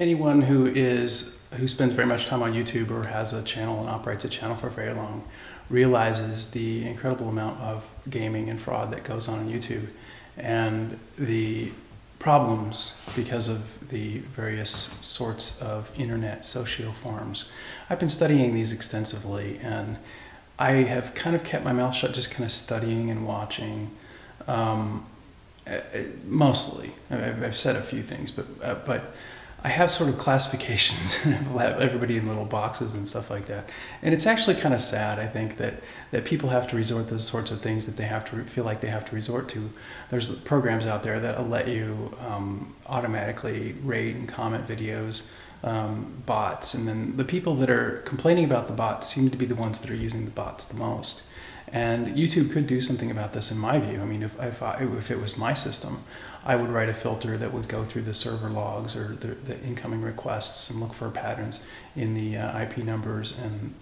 anyone who spends very much time on YouTube or has a channel and operates a channel for very long realizes the incredible amount of gaming and fraud that goes on YouTube and the problems because of the various sorts of internet socio forums. I've been studying these extensively, and I have kind of kept my mouth shut, just kind of studying and watching. Mostly, I've said a few things, but I have sort of classifications and have everybody in little boxes and stuff like that. And it's actually kind of sad, I think, that people have to resort to those sorts of things that they have to feel like they have to resort to. There's programs out there that'll let you automatically rate and comment videos, bots, and then the people that are complaining about the bots seem to be the ones that are using the bots the most. And YouTube could do something about this, in my view. I mean, if it was my system, I would write a filter that would go through the server logs or the incoming requests and look for patterns in the IP numbers. And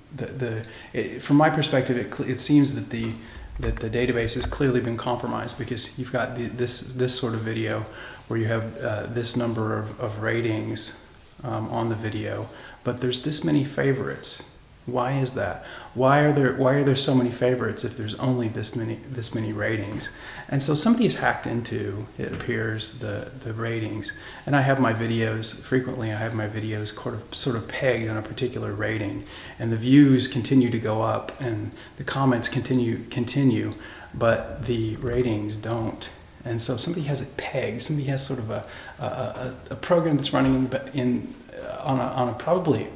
from my perspective, it seems that the database has clearly been compromised, because you've got this sort of video where you have this number of ratings on the video, but there's this many favorites. Why is that? Why are there so many favorites if there's only this many ratings? And so somebody has hacked into, it appears, the ratings. And I have my videos frequently. I have my videos sort of pegged on a particular rating, and the views continue to go up, and the comments continue, but the ratings don't. And so somebody has it pegged. Somebody has sort of a program that's running on a probably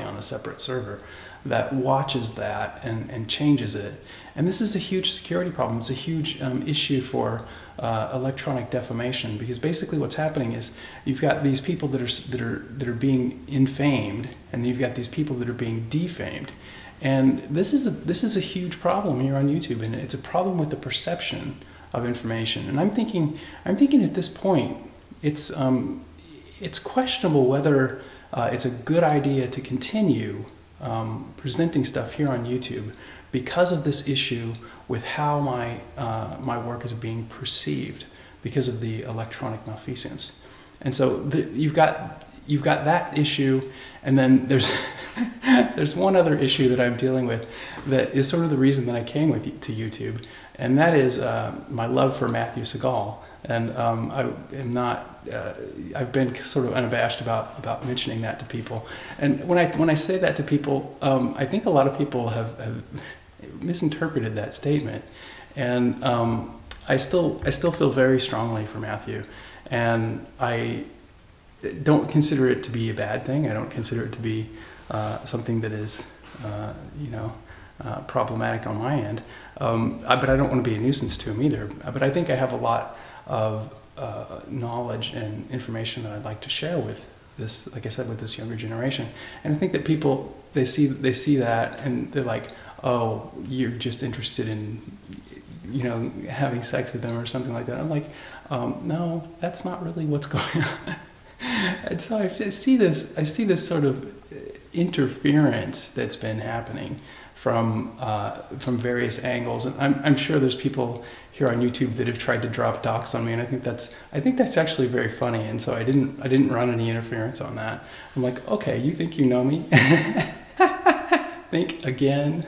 on a separate server that watches that and changes it. And this is a huge security problem. It's a huge issue for electronic defamation, because basically what's happening is you've got these people that are being infamed, and you've got these people that are being defamed. And this is a huge problem here on YouTube, and it's a problem with the perception of information. And I'm thinking at this point it's questionable whether it's a good idea to continue presenting stuff here on YouTube, because of this issue with how my work is being perceived because of the electronic malfeasance. And so you've got that issue, and then there's there's one other issue that I'm dealing with that is sort of the reason that I came to YouTube, and that is my love for Matthew Segal. And I've been sort of unabashed about mentioning that to people. And when I say that to people, I think a lot of people have misinterpreted that statement. And I still feel very strongly for Matthew, and I don't consider it to be a bad thing. I don't consider it to be something that is problematic on my end. But I don't want to be a nuisance to him either. But I think I have a lot of knowledge and information that I'd like to share with this, like I said, with this younger generation. And I think that people, they see that, and they're like, oh, you're just interested in having sex with them or something like that. I'm like, no, that's not really what's going on. And so I see this sort of interference that's been happening from various angles, and I'm sure there's people here on YouTube that have tried to drop docs on me, and I think that's actually very funny. And so I didn't run any interference on that. I'm like, okay, you think you know me? Think again.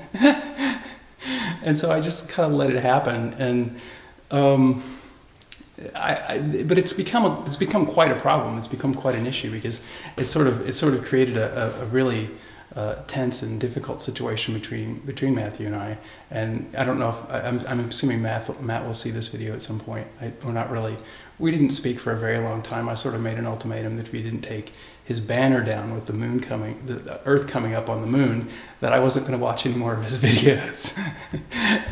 And so I just kind of let it happen, and but it's become quite a problem. It's become quite an issue, because it sort of created a really tense and difficult situation between Matthew and I. And I don't know if I'm assuming Matt will see this video at some point. We didn't speak for a very long time. I sort of made an ultimatum that if he didn't take his banner down with the Earth coming up on the moon, that I wasn't going to watch any more of his videos.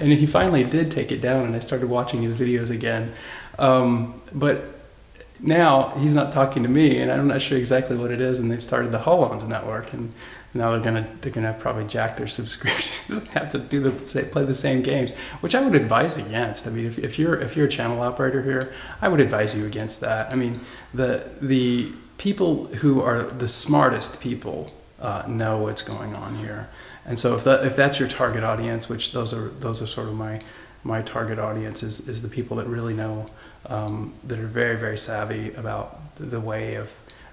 And he finally did take it down, and I started watching his videos again. But now he's not talking to me, and I'm not sure exactly what it is. And they've started the Holons network, and now they're gonna probably jack their subscriptions, have to play the same games, which I would advise against. I mean, if you're a channel operator here, I would advise you against that. I mean, the people who are the smartest people know what's going on here, and so if that's your target audience, which those are sort of my target audience is the people that really know, that are very, very savvy about the way of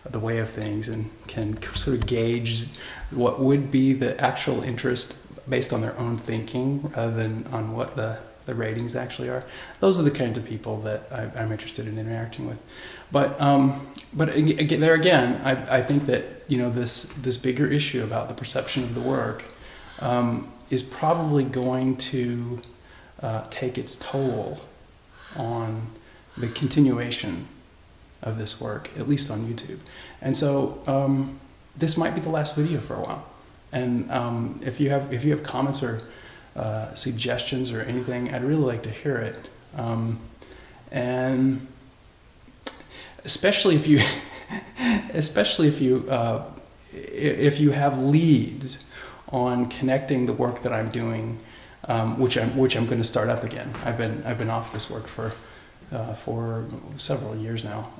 the way of things and can sort of gauge what would be the actual interest based on their own thinking rather than on what the ratings actually are. Those are the kinds of people that I'm interested in interacting with. But there again, I think that, you know, this bigger issue about the perception of the work is probably going to take its toll on the continuation of this work, at least on YouTube. And so this might be the last video for a while. And if you have comments or suggestions or anything, I'd really like to hear it. And especially if you if you have leads on connecting the work that I'm doing, which I'm going to start up again. I've been off this work for several years now,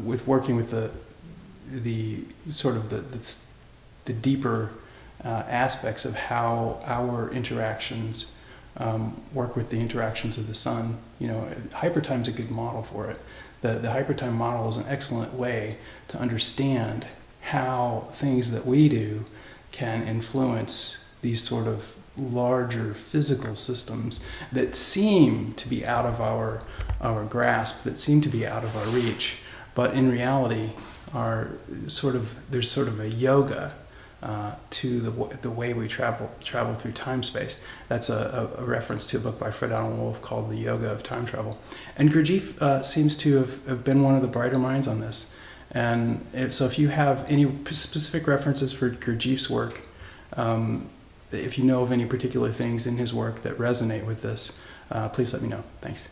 with working with the sort of the deeper aspects of how our interactions work with the interactions of the sun. You know, hypertime's a good model for it. The hypertime model is an excellent way to understand how things that we do can influence these sort of larger physical systems that seem to be out of our grasp, that seem to be out of our reach, but in reality are there's sort of a yoga to the way we travel through time space. That's a reference to a book by Fred Alan Wolf called The Yoga of Time Travel. And Gurdjieff seems to have been one of the brighter minds on this. And so if you have any specific references for Gurdjieff's work, if you know of any particular things in his work that resonate with this, please let me know. Thanks.